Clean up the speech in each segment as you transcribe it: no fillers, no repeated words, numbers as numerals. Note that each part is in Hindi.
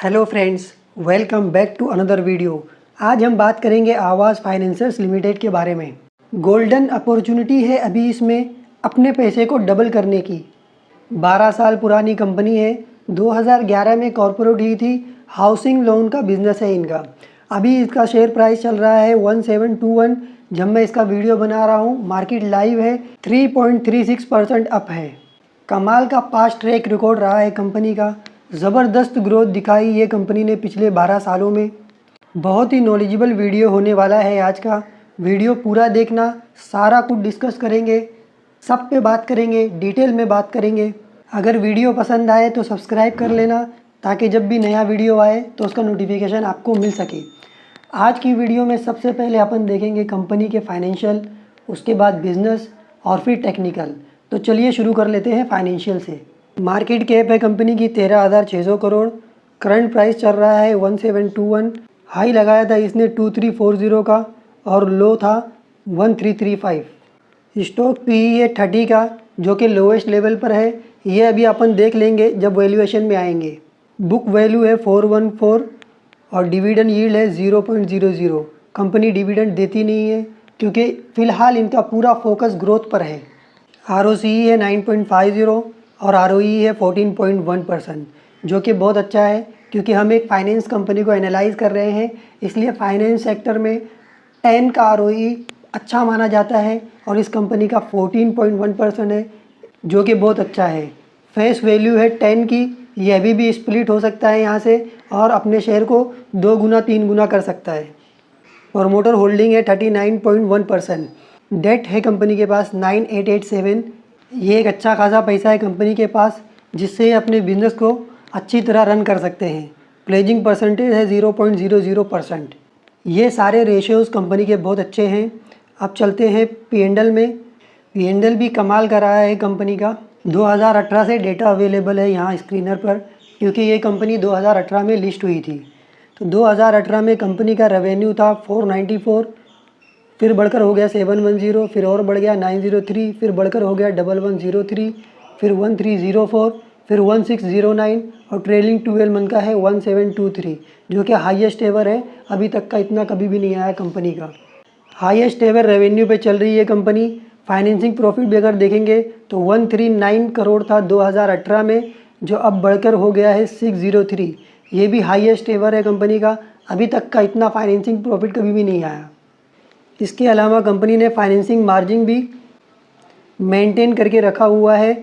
Hello friends, welcome back to another video. आज हम बात करेंगे आवाज़ फाइनेंसर्स लिमिटेड के बारे में। गोल्डन अपॉर्चुनिटी है अभी इसमें अपने पैसे को डबल करने की। 12 साल पुरानी कंपनी है, 2011 में कॉर्पोरेट हुई थी। हाउसिंग लोन का बिजनेस है इनका। अभी इसका शेयर प्राइस चल रहा है 1721। जब मैं इसका वीडियो बना रहा हूँ मार्केट लाइव है, 3.36% अप है। कमाल का पास्ट ट्रैक रिकॉर्ड रहा है कंपनी का। ज़बरदस्त ग्रोथ दिखाई ये कंपनी ने पिछले 12 सालों में। बहुत ही नॉलेजेबल वीडियो होने वाला है आज का। वीडियो पूरा देखना, सारा कुछ डिस्कस करेंगे, सब पे बात करेंगे, डिटेल में बात करेंगे। अगर वीडियो पसंद आए तो सब्सक्राइब कर लेना ताकि जब भी नया वीडियो आए तो उसका नोटिफिकेशन आपको मिल सके। आज की वीडियो में सबसे पहले अपन देखेंगे कंपनी के फाइनेंशियल, उसके बाद बिजनेस और फिर टेक्निकल। तो चलिए शुरू कर लेते हैं फाइनेंशियल से। मार्केट कैप है कंपनी की 13,600 करोड़। करंट प्राइस चल रहा है 1721। हाई लगाया था इसने 2340 का और लो था 1335। स्टॉक पीई है 30 का, जो कि लोएस्ट लेवल पर है। ये अभी अपन देख लेंगे जब वैल्यूएशन में आएंगे। बुक वैल्यू है 414 और डिविडेंड यील्ड है 0.00। कंपनी डिविडेंड देती नहीं है क्योंकि फ़िलहाल इनका पूरा फोकस ग्रोथ पर है। ROCE है 9.50 और ROE है 14.1%, जो कि बहुत अच्छा है क्योंकि हम एक फाइनेंस कंपनी को एनालाइज कर रहे हैं, इसलिए फाइनेंस सेक्टर में 10 का ROE अच्छा माना जाता है और इस कंपनी का 14.1% है, जो कि बहुत अच्छा है। फेस वैल्यू है 10 की। ये अभी भी स्प्लिट हो सकता है यहाँ से और अपने शेयर को 2 गुना 3 गुना कर सकता है। प्रमोटर होल्डिंग है 39.1%। डेट है कंपनी के पास 9887। ये एक अच्छा खासा पैसा है कंपनी के पास, जिससे अपने बिजनेस को अच्छी तरह रन कर सकते हैं। प्लेजिंग परसेंटेज है 0.00%। ये सारे रेशियोज़ कंपनी के बहुत अच्छे हैं। अब चलते हैं P&L में। P&L भी कमाल का रहा है कंपनी का। 2018 से डेटा अवेलेबल है यहाँ स्क्रीनर पर, क्योंकि ये कंपनी 2018 में लिस्ट हुई थी। तो 2018 में कंपनी का रेवेन्यू था 494, फिर बढ़कर हो गया 710, फिर और बढ़ गया 903, फिर बढ़कर हो गया 1103, फिर 1304, फिर 1609 और ट्रेलिंग 12 मंथ का है 1723, जो कि हाईएस्ट एवर है। अभी तक का इतना कभी भी नहीं आया कंपनी का। हाईएस्ट एवर रेवेन्यू पे चल रही है कंपनी। फाइनेंसिंग प्रॉफिट भी अगर देखेंगे तो 139 करोड़ था 2018 में, जो अब बढ़कर हो गया है 603। ये भी हाईएस्ट एवर है कंपनी का। अभी तक का इतना फाइनेंसिंग प्रॉफिट कभी भी नहीं आया। इसके अलावा कंपनी ने फाइनेंसिंग मार्जिन भी मेंटेन करके रखा हुआ है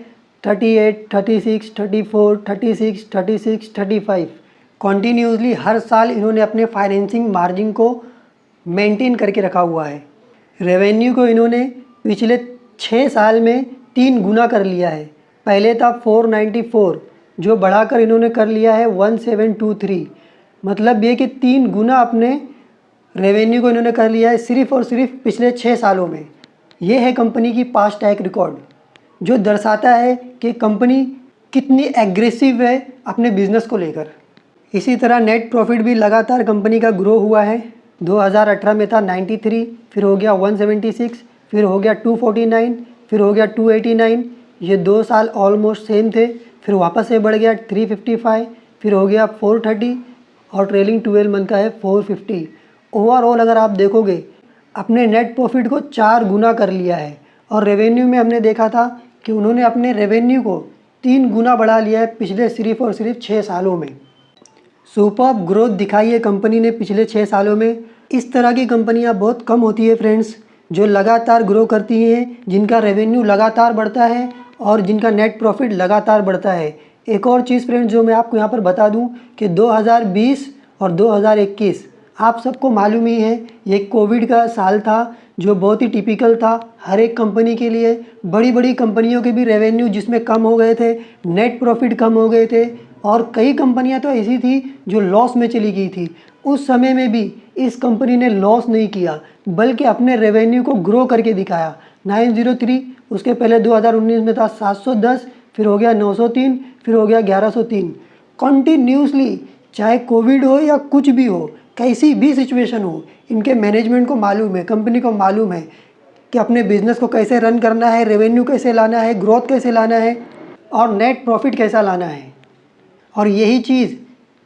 38, 36, 34, 36, 36, 35। कॉन्टीन्यूसली हर साल इन्होंने अपने फाइनेंसिंग मार्जिन को मेंटेन करके रखा हुआ है। रेवेन्यू को इन्होंने पिछले 6 साल में 3 गुना कर लिया है। पहले था 494, जो बढ़ाकर इन्होंने कर लिया है 1723। मतलब ये कि 3 गुना अपने रेवेन्यू को इन्होंने कर लिया है सिर्फ और सिर्फ पिछले 6 सालों में। ये है कंपनी की पास्ट ट्रैक रिकॉर्ड, जो दर्शाता है कि कंपनी कितनी एग्रेसिव है अपने बिजनेस को लेकर। इसी तरह नेट प्रॉफिट भी लगातार कंपनी का ग्रो हुआ है। 2018 में था 93, फिर हो गया 176, फिर हो गया 249, फिर हो गया 289। ये 2 साल ऑलमोस्ट सेम थे। फिर वापस से बढ़ गया 355, फिर हो गया 430 और ट्रेलिंग 12 मंथ का है 450। ओवरऑल अगर आप देखोगे अपने नेट प्रॉफिट को 4 गुना कर लिया है। और रेवेन्यू में हमने देखा था कि उन्होंने अपने रेवेन्यू को 3 गुना बढ़ा लिया है पिछले सिर्फ और सिर्फ 6 सालों में। सुपर ग्रोथ दिखाई है कंपनी ने पिछले 6 सालों में। इस तरह की कंपनियां बहुत कम होती है फ्रेंड्स, जो लगातार ग्रो करती हैं, जिनका रेवेन्यू लगातार बढ़ता है और जिनका नेट प्रॉफिट लगातार बढ़ता है। एक और चीज़ फ्रेंड्स जो मैं आपको यहाँ पर बता दूँ कि 2020 और 2021 आप सबको मालूम ही है, ये कोविड का साल था, जो बहुत ही टिपिकल था हर एक कंपनी के लिए। बड़ी बड़ी कंपनियों के भी रेवेन्यू जिसमें कम हो गए थे, नेट प्रॉफिट कम हो गए थे और कई कंपनियां तो ऐसी थी जो लॉस में चली गई थी। उस समय में भी इस कंपनी ने लॉस नहीं किया, बल्कि अपने रेवेन्यू को ग्रो करके दिखाया। 903, उसके पहले 2019 में था 710, फिर हो गया 903, फिर हो गया 1103। कॉन्टीन्यूसली चाहे कोविड हो या कुछ भी हो, कैसी भी सिचुएशन हो, इनके मैनेजमेंट को मालूम है, कंपनी को मालूम है कि अपने बिजनेस को कैसे रन करना है, रेवेन्यू कैसे लाना है, ग्रोथ कैसे लाना है और नेट प्रॉफिट कैसा लाना है। और यही चीज़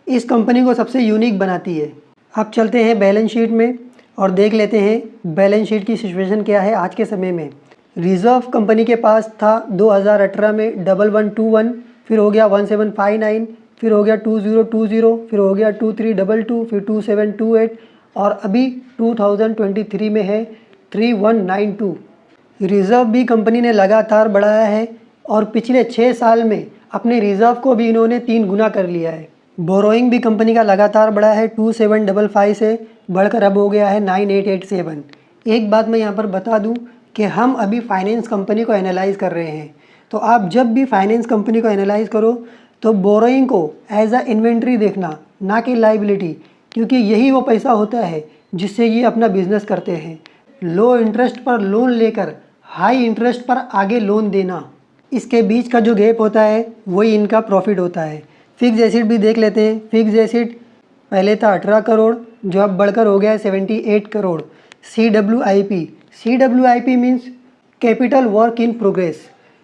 इस कंपनी को सबसे यूनिक बनाती है। अब चलते हैं बैलेंस शीट में और देख लेते हैं बैलेंस शीट की सिचुएशन क्या है आज के समय में। रिजर्व कंपनी के पास था 2018 में 1121, फिर हो गया 1759, फिर हो गया 2020, फिर हो गया 2322, फिर 2728 और अभी 2023 में है 3192। रिज़र्व भी कंपनी ने लगातार बढ़ाया है और पिछले 6 साल में अपने रिज़र्व को भी इन्होंने 3 गुना कर लिया है। बोरोइंग भी कंपनी का लगातार बढ़ा है, 2755 से बढ़कर अब हो गया है 9887। एक बात मैं यहाँ पर बता दूँ कि हम अभी फाइनेंस कंपनी को एनालाइज़ कर रहे हैं, तो आप जब भी फाइनेंस कंपनी को एनालाइज़ करो तो बोरोइंग को एज अ इन्वेंट्री देखना, ना कि लाइबिलिटी, क्योंकि यही वो पैसा होता है जिससे ये अपना बिजनेस करते हैं। लो इंटरेस्ट पर लोन लेकर हाई इंटरेस्ट पर आगे लोन देना, इसके बीच का जो गैप होता है वही इनका प्रॉफिट होता है। फिक्स एसिड भी देख लेते हैं। फिक्स एसिड पहले था 18 करोड़ जो अब बढ़कर हो गया है 78 crore. CWIP means capital work in progress,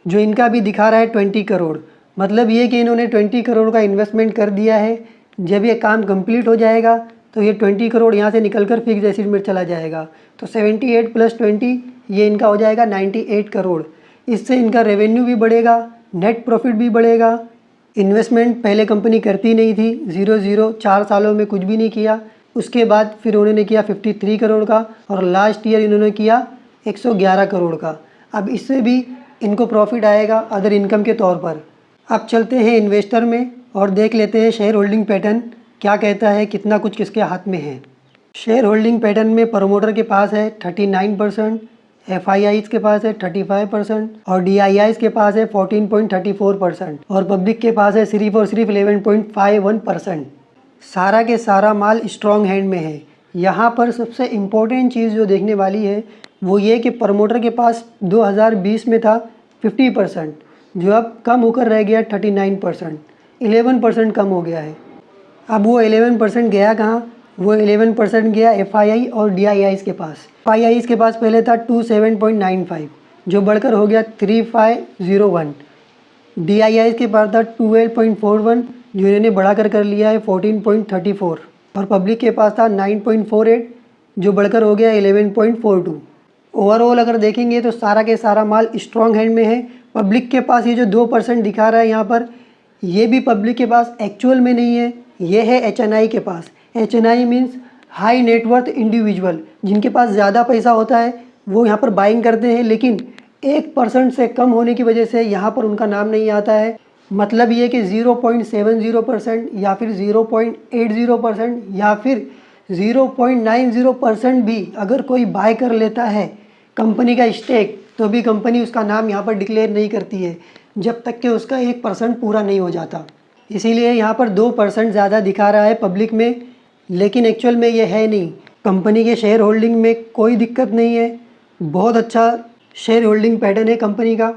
जो इनका भी दिखा रहा है 20 करोड़। मतलब ये कि इन्होंने 20 करोड़ का इन्वेस्टमेंट कर दिया है। जब ये काम कंप्लीट हो जाएगा तो ये 20 करोड़ यहाँ से निकलकर फिक्स एसिड में चला जाएगा, तो 78 + 20 ये इनका हो जाएगा 98 करोड़। इससे इनका रेवेन्यू भी बढ़ेगा, नेट प्रॉफिट भी बढ़ेगा। इन्वेस्टमेंट पहले कंपनी करती नहीं थी, 0 4 सालों में कुछ भी नहीं किया। उसके बाद फिर उन्होंने किया 53 करोड़ का और लास्ट ईयर इन्होंने किया 111 करोड़ का। अब इससे भी इनको प्रॉफिट आएगा अदर इनकम के तौर पर। अब चलते हैं इन्वेस्टर में और देख लेते हैं शेयर होल्डिंग पैटर्न क्या कहता है, कितना कुछ किसके हाथ में है। शेयर होल्डिंग पैटर्न में प्रमोटर के पास है 39%, FIIs के पास है 35% और DIIs के पास है 14.34% और पब्लिक के पास है सिर्फ और सिर्फ 11.51%। सारा के सारा माल स्ट्रॉन्ग हैंड में है। यहाँ पर सबसे इम्पोर्टेंट चीज़ जो देखने वाली है वो ये कि प्रमोटर के पास 2020 में था 50%, जो अब कम होकर रह गया 39%, 11% कम हो गया है। अब वो 11% गया कहाँ? वो 11% गया FII और DIIs के पास। FIIs के पास पहले था 27.95 जो बढ़कर हो गया 3501। DIIs के पास था 12.41 जो इन्होंने बढ़ाकर कर लिया है 14.34 और पब्लिक के पास था 9.48 जो बढ़कर हो गया 11.42। ओवरऑल अगर देखेंगे तो सारा के सारा माल स्ट्रॉन्ग हैंड में है। पब्लिक के पास ये जो 2% दिखा रहा है यहाँ पर, ये भी पब्लिक के पास एक्चुअल में नहीं है, ये है HNI के पास। HNI means high net worth individual, जिनके पास ज़्यादा पैसा होता है वो यहाँ पर बाइंग करते हैं, लेकिन 1% से कम होने की वजह से यहाँ पर उनका नाम नहीं आता है। मतलब ये कि 0.70% या फिर 0.80% या फिर 0.90% भी अगर कोई बाय कर लेता है कंपनी का स्टेक, तो भी कंपनी उसका नाम यहाँ पर डिक्लेयर नहीं करती है जब तक कि उसका 1% पूरा नहीं हो जाता। इसीलिए यहाँ पर 2% ज़्यादा दिखा रहा है पब्लिक में, लेकिन एक्चुअल में ये है नहीं। कंपनी के शेयर होल्डिंग में कोई दिक्कत नहीं है, बहुत अच्छा शेयर होल्डिंग पैटर्न है कंपनी का।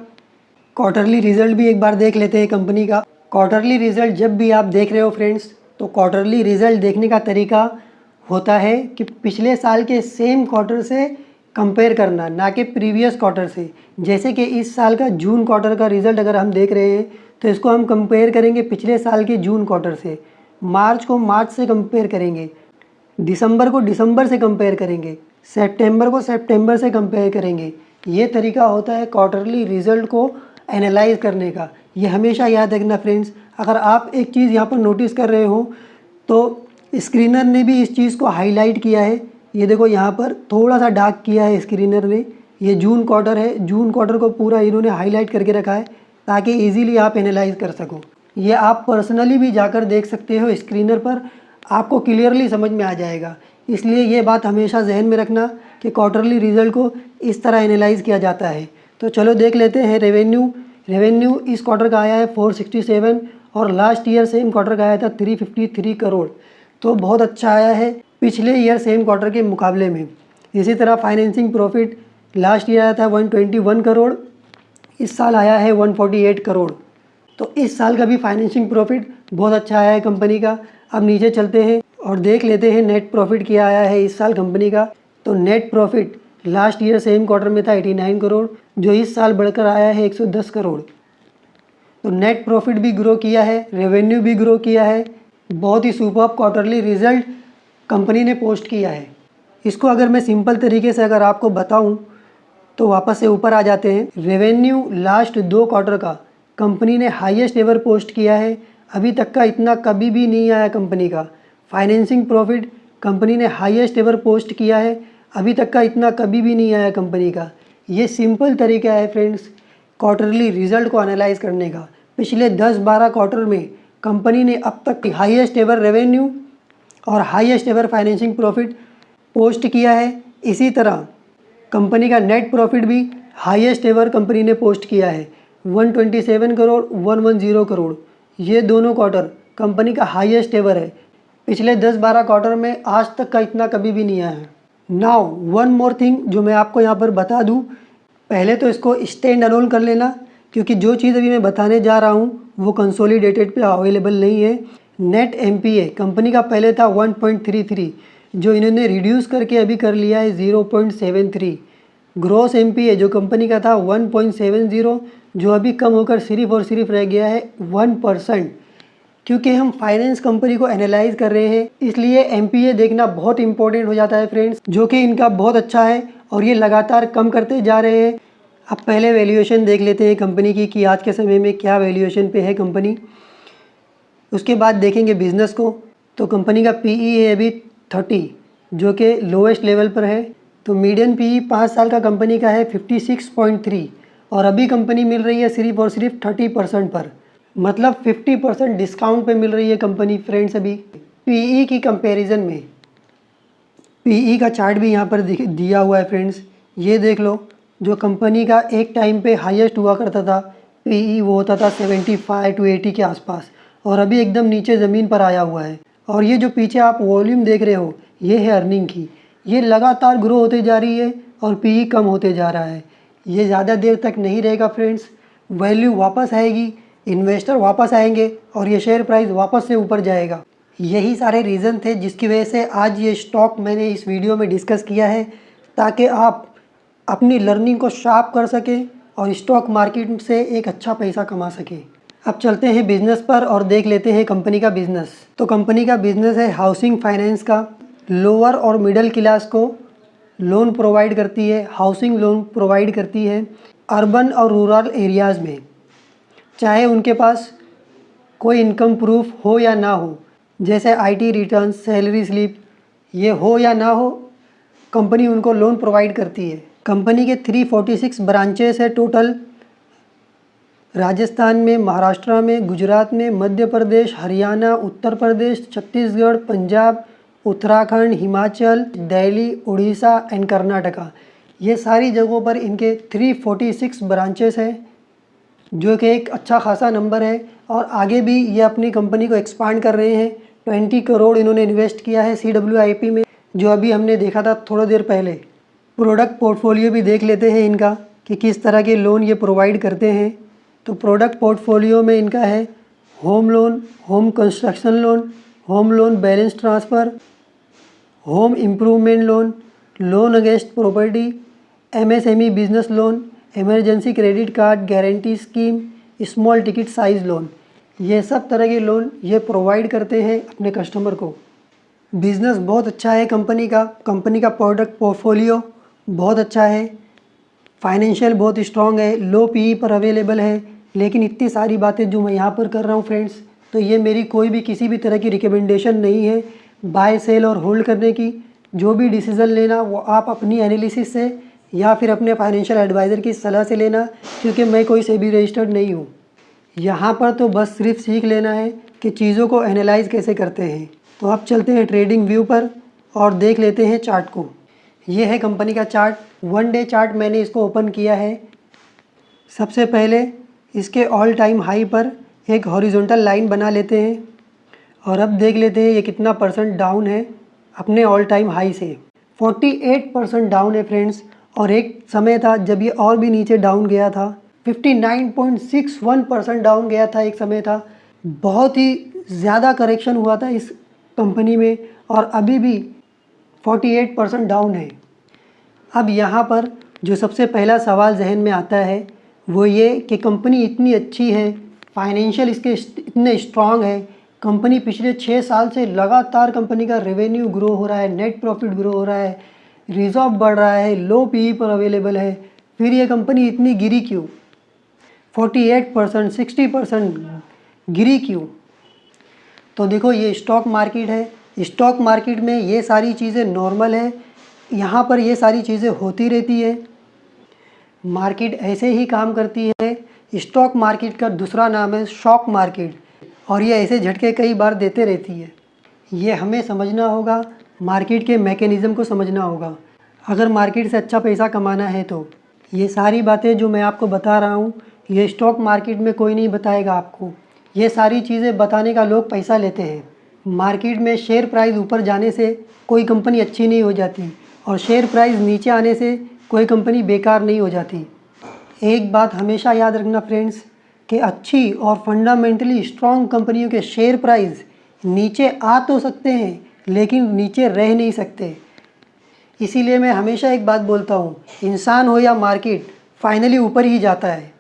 क्वार्टरली रिजल्ट भी एक बार देख लेते हैं कंपनी का। क्वार्टरली रिजल्ट जब भी आप देख रहे हो फ्रेंड्स, तो क्वार्टरली रिजल्ट देखने का तरीका होता है कि पिछले साल के सेम क्वार्टर से कंपेयर करना, ना कि प्रीवियस क्वार्टर से। जैसे कि इस साल का जून क्वार्टर का रिज़ल्ट अगर हम देख रहे हैं तो इसको हम कंपेयर करेंगे पिछले साल के जून क्वार्टर से, मार्च को मार्च से कंपेयर करेंगे, दिसंबर को दिसंबर से कंपेयर करेंगे, सितंबर को सितंबर से कंपेयर करेंगे। ये तरीका होता है क्वार्टरली रिज़ल्ट को एनालाइज करने का। ये हमेशा याद रखना फ्रेंड्स। अगर आप एक चीज़ यहाँ पर नोटिस कर रहे हो तो स्क्रीनर ने भी इस चीज़ को हाईलाइट किया है। ये देखो यहाँ पर थोड़ा सा डार्क किया है स्क्रीनर ने। ये जून क्वार्टर है, जून क्वार्टर को पूरा इन्होंने हाईलाइट करके रखा है ताकि इजीली आप एनालाइज कर सको। ये आप पर्सनली भी जाकर देख सकते हो स्क्रीनर पर, आपको क्लियरली समझ में आ जाएगा। इसलिए ये बात हमेशा जहन में रखना कि क्वार्टरली रिज़ल्ट को इस तरह एनालाइज किया जाता है। तो चलो देख लेते हैं रेवेन्यू इस क्वार्टर का आया है 467 और लास्ट ईयर सेम क्वार्टर का आया था 353 करोड़, तो बहुत अच्छा आया है पिछले ईयर सेम क्वार्टर के मुकाबले में। इसी तरह फाइनेंसिंग प्रॉफिट लास्ट ईयर आया था 121 करोड़, इस साल आया है 148 करोड़। तो इस साल का भी फाइनेंसिंग प्रॉफिट बहुत अच्छा आया है कंपनी का। अब नीचे चलते हैं और देख लेते हैं नेट प्रॉफिट क्या आया है इस साल कंपनी का। तो net profit last year same quarter में था 89 करोड़, जो इस साल बढ़कर आया है 110 करोड़। तो नेट प्रॉफिट भी ग्रो किया है, रेवेन्यू भी ग्रो किया है, बहुत ही सुपर्ब क्वार्टरली रिजल्ट कंपनी ने पोस्ट किया है। इसको अगर मैं सिंपल तरीके से अगर आपको बताऊं तो वापस से ऊपर आ जाते हैं। रेवेन्यू लास्ट 2 क्वार्टर का कंपनी ने हाईएस्ट एवर पोस्ट किया है, अभी तक का इतना कभी भी नहीं आया कंपनी का। फाइनेंसिंग प्रॉफिट कंपनी ने हाईएस्ट एवर पोस्ट किया है, अभी तक का इतना कभी भी नहीं आया कंपनी का। ये सिंपल तरीका है फ्रेंड्स क्वार्टरली रिजल्ट को एनालाइज करने का। पिछले 10-12 क्वार्टर में कंपनी ने अब तक हाईएस्ट एवर रेवेन्यू और highest ever financing profit post किया है। इसी तरह कंपनी का नेट प्रॉफिट भी हाईएस्ट एवर कंपनी ने पोस्ट किया है, 127 करोड़ 110 करोड़। ये दोनों क्वार्टर कंपनी का हाईएस्ट एवर है। पिछले 10-12 क्वार्टर में आज तक का इतना कभी भी नहीं आया है। नाउ वन मोर थिंग जो मैं आपको यहाँ पर बता दूँ, पहले तो इसको स्टैंड अलोन कर लेना, क्योंकि जो चीज़ अभी मैं बताने जा रहा हूँ वो कंसोलिडेटेड पे अवेलेबल नहीं है। नेट एमपीए कंपनी का पहले था 1.33, जो इन्होंने रिड्यूस करके अभी कर लिया है 0.73। ग्रॉस एमपीए जो कंपनी का था 1.70, जो अभी कम होकर सिर्फ और सिर्फ रह गया है 1%। क्योंकि हम फाइनेंस कंपनी को एनालाइज कर रहे हैं, इसलिए एमपीए देखना बहुत इंपॉर्टेंट हो जाता है फ्रेंड्स, जो कि इनका बहुत अच्छा है और ये लगातार कम करते जा रहे हैं। अब पहले वैल्यूएशन देख लेते हैं कंपनी की कि आज के समय में क्या वैल्यूएशन पे है कंपनी, उसके बाद देखेंगे बिज़नेस को। तो कंपनी का पीई है अभी 30, जो कि लोएस्ट लेवल पर है। तो मीडियन पीई 5 साल का कंपनी का है 56.3, और अभी कंपनी मिल रही है सिर्फ और सिर्फ 30% पर, मतलब 50% डिस्काउंट पे मिल रही है कंपनी फ्रेंड्स। अभी पीई की कंपैरिजन में पीई का चार्ट भी यहाँ पर दिया हुआ है फ्रेंड्स, ये देख लो। जो कंपनी का एक टाइम पे हाईएस्ट हुआ करता था पीई, वो होता था 75 to 80 के आसपास, और अभी एकदम नीचे ज़मीन पर आया हुआ है। और ये जो पीछे आप वॉल्यूम देख रहे हो, ये है अर्निंग की, ये लगातार ग्रो होते जा रही है और पीई कम होते जा रहा है। ये ज़्यादा देर तक नहीं रहेगा फ्रेंड्स, वैल्यू वापस आएगी, इन्वेस्टर वापस आएंगे और ये शेयर प्राइस वापस से ऊपर जाएगा। यही सारे रीज़न थे जिसकी वजह से आज ये स्टॉक मैंने इस वीडियो में डिस्कस किया है, ताकि आप अपनी लर्निंग को शार्प कर सकें और स्टॉक मार्केट से एक अच्छा पैसा कमा सकें। अब चलते हैं बिज़नेस पर और देख लेते हैं कंपनी का बिज़नेस। तो कंपनी का बिज़नेस है हाउसिंग फाइनेंस का। लोअर और मिडिल क्लास को लोन प्रोवाइड करती है, हाउसिंग लोन प्रोवाइड करती है अर्बन और रूरल एरियाज़ में, चाहे उनके पास कोई इनकम प्रूफ हो या ना हो, जैसे आईटी रिटर्न, सैलरी स्लिप, ये हो या ना हो, कंपनी उनको लोन प्रोवाइड करती है। कंपनी के 346 ब्रांचेस है टोटल, राजस्थान में, महाराष्ट्र में, गुजरात में, मध्य प्रदेश, हरियाणा, उत्तर प्रदेश, छत्तीसगढ़, पंजाब, उत्तराखंड, हिमाचल, दिल्ली, उड़ीसा एंड कर्नाटका। ये सारी जगहों पर इनके 346 ब्रांचेस हैं, जो कि एक अच्छा खासा नंबर है। और आगे भी ये अपनी कंपनी को एक्सपांड कर रहे हैं। 20 करोड़ इन्होंने इन्वेस्ट किया है CWIP में, जो अभी हमने देखा था थोड़ा देर पहले। प्रोडक्ट पोर्टफोलियो भी देख लेते हैं इनका कि किस तरह के लोन ये प्रोवाइड करते हैं। तो प्रोडक्ट पोर्टफोलियो में इनका है home loan, home construction loan, home loan balance transfer, home improvement loan, loan against property, MSME business loan, emergency credit card, guarantee scheme, small ticket size loan. ये सब तरह के लोन ये प्रोवाइड करते हैं अपने कस्टमर को। बिज़नेस बहुत अच्छा है कंपनी का प्रोडक्ट पोर्टफोलियो बहुत अच्छा है, फाइनेंशियल बहुत स्ट्रॉन्ग है, लो पीई पर अवेलेबल है। लेकिन इतनी सारी बातें जो मैं यहाँ पर कर रहा हूँ फ्रेंड्स, तो ये मेरी कोई भी किसी भी तरह की रिकमेंडेशन नहीं है बाय सेल और होल्ड करने की। जो भी डिसीज़न लेना वो आप अपनी एनालिसिस से या फिर अपने फाइनेंशियल एडवाइज़र की सलाह से लेना, क्योंकि मैं कोई सेबी रजिस्टर्ड नहीं हूँ। यहाँ पर तो बस सिर्फ सीख लेना है कि चीज़ों को एनालाइज कैसे करते हैं। तो अब चलते हैं ट्रेडिंग व्यू पर और देख लेते हैं चार्ट को। ये है कंपनी का चार्ट, 1 डे चार्ट मैंने इसको ओपन किया है। सबसे पहले इसके ऑल टाइम हाई पर एक हॉरिजॉन्टल लाइन बना लेते हैं और अब देख लेते हैं ये कितना % डाउन है अपने ऑल टाइम हाई से। 48% डाउन है फ्रेंड्स, और एक समय था जब ये और भी नीचे डाउन गया था, 59.61% डाउन गया था एक समय था। बहुत ही ज़्यादा करेक्शन हुआ था इस कंपनी में और अभी भी 48% डाउन है। अब यहाँ पर जो सबसे पहला सवाल जहन में आता है वो ये कि कंपनी इतनी अच्छी है, फाइनेंशियल इसके इतने स्ट्रॉन्ग है, कंपनी पिछले 6 साल से लगातार कंपनी का रेवेन्यू ग्रो हो रहा है, नेट प्रॉफिट ग्रो हो रहा है, रिजर्व बढ़ रहा है, लो पीई पर अवेलेबल है, फिर ये कंपनी इतनी गिरी क्यों? 48%, 60% गिरी क्यों? तो देखो ये स्टॉक मार्केट है, स्टॉक मार्केट में ये सारी चीज़ें नॉर्मल है, यहाँ पर ये सारी चीज़ें होती रहती है। मार्केट ऐसे ही काम करती है। स्टॉक मार्केट का दूसरा नाम है शॉक मार्केट, और ये ऐसे झटके कई बार देते रहती है। ये हमें समझना होगा, मार्केट के मैकेनिज़्म को समझना होगा। अगर मार्केट से अच्छा पैसा कमाना है तो ये सारी बातें जो मैं आपको बता रहा हूँ, ये स्टॉक मार्केट में कोई नहीं बताएगा आपको। ये सारी चीज़ें बताने का लोग पैसा लेते हैं। मार्केट में शेयर प्राइस ऊपर जाने से कोई कंपनी अच्छी नहीं हो जाती, और शेयर प्राइस नीचे आने से कोई कंपनी बेकार नहीं हो जाती। एक बात हमेशा याद रखना फ्रेंड्स, कि अच्छी और फंडामेंटली स्ट्रॉन्ग कंपनियों के शेयर प्राइस नीचे आ तो सकते हैं, लेकिन नीचे रह नहीं सकते। इसीलिए मैं हमेशा एक बात बोलता हूँ, इंसान हो या मार्केट, फाइनली ऊपर ही जाता है।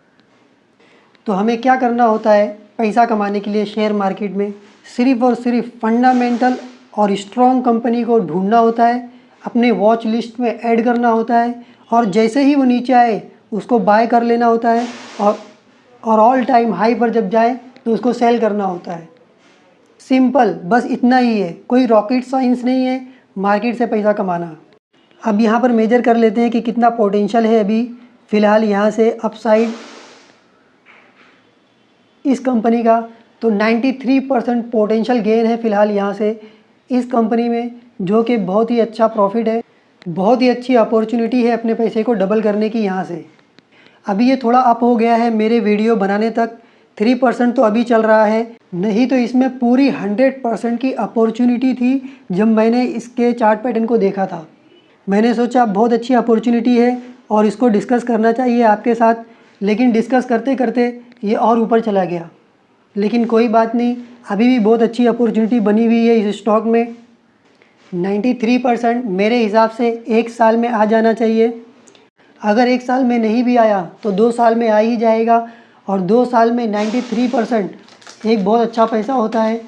तो हमें क्या करना होता है पैसा कमाने के लिए शेयर मार्केट में? सिर्फ़ और सिर्फ फंडामेंटल और स्ट्रॉन्ग कंपनी को ढूंढना होता है, अपने वॉच लिस्ट में ऐड करना होता है, और जैसे ही वो नीचे आए उसको बाय कर लेना होता है, और ऑल टाइम हाई पर जब जाए तो उसको सेल करना होता है। सिंपल, बस इतना ही है, कोई रॉकेट साइंस नहीं है मार्केट से पैसा कमाना। अब यहाँ पर मेजर कर लेते हैं कि कितना पोटेंशियल है अभी फ़िलहाल यहाँ से अपसाइड इस कंपनी का। तो 93% पोटेंशियल गेन है फ़िलहाल यहाँ से इस कंपनी में, जो कि बहुत ही अच्छा प्रॉफिट है, बहुत ही अच्छी अपॉर्चुनिटी है अपने पैसे को डबल करने की यहाँ से। अभी ये थोड़ा अप हो गया है मेरे वीडियो बनाने तक, 3% तो अभी चल रहा है, नहीं तो इसमें पूरी 100% की अपॉर्चुनिटी थी। जब मैंने इसके चार्ट पैटर्न को देखा था, मैंने सोचा बहुत अच्छी अपॉर्चुनिटी है और इसको डिस्कस करना चाहिए आपके साथ, लेकिन डिस्कस करते करते ये और ऊपर चला गया। लेकिन कोई बात नहीं, अभी भी बहुत अच्छी अपॉर्चुनिटी बनी हुई है इस स्टॉक में। 93% मेरे हिसाब से 1 साल में आ जाना चाहिए। अगर 1 साल में नहीं भी आया तो 2 साल में आ ही जाएगा, और 2 साल में 93% एक बहुत अच्छा पैसा होता है।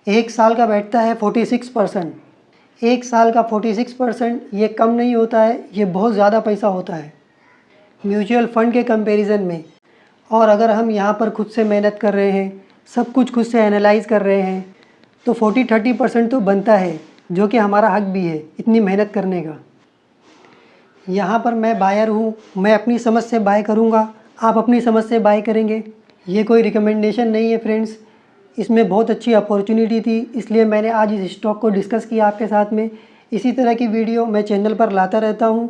1 साल का बैठता है 46%। 1 साल का 46% ये कम नहीं होता है, ये बहुत ज़्यादा पैसा होता है म्यूचुअल फ़ंड के कंपैरिजन में। और अगर हम यहाँ पर खुद से मेहनत कर रहे हैं, सब कुछ खुद से एनालाइज कर रहे हैं, तो 40-30% तो बनता है, जो कि हमारा हक भी है इतनी मेहनत करने का। यहाँ पर मैं बायर हूँ, मैं अपनी समझ से बाय करूँगा, आप अपनी समझ से बाय करेंगे। ये कोई रिकमेंडेशन नहीं है फ्रेंड्स, इसमें बहुत अच्छी अपॉर्चुनिटी थी, इसलिए मैंने आज इस स्टॉक को डिस्कस किया आपके साथ में। इसी तरह की वीडियो मैं चैनल पर लाता रहता हूँ,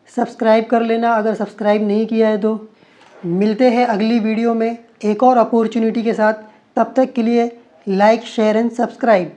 सब्सक्राइब कर लेना अगर सब्सक्राइब नहीं किया है तो। मिलते हैं अगली वीडियो में एक और अपॉर्चुनिटी के साथ, तब तक के लिए लाइक, शेयर एंड सब्सक्राइब।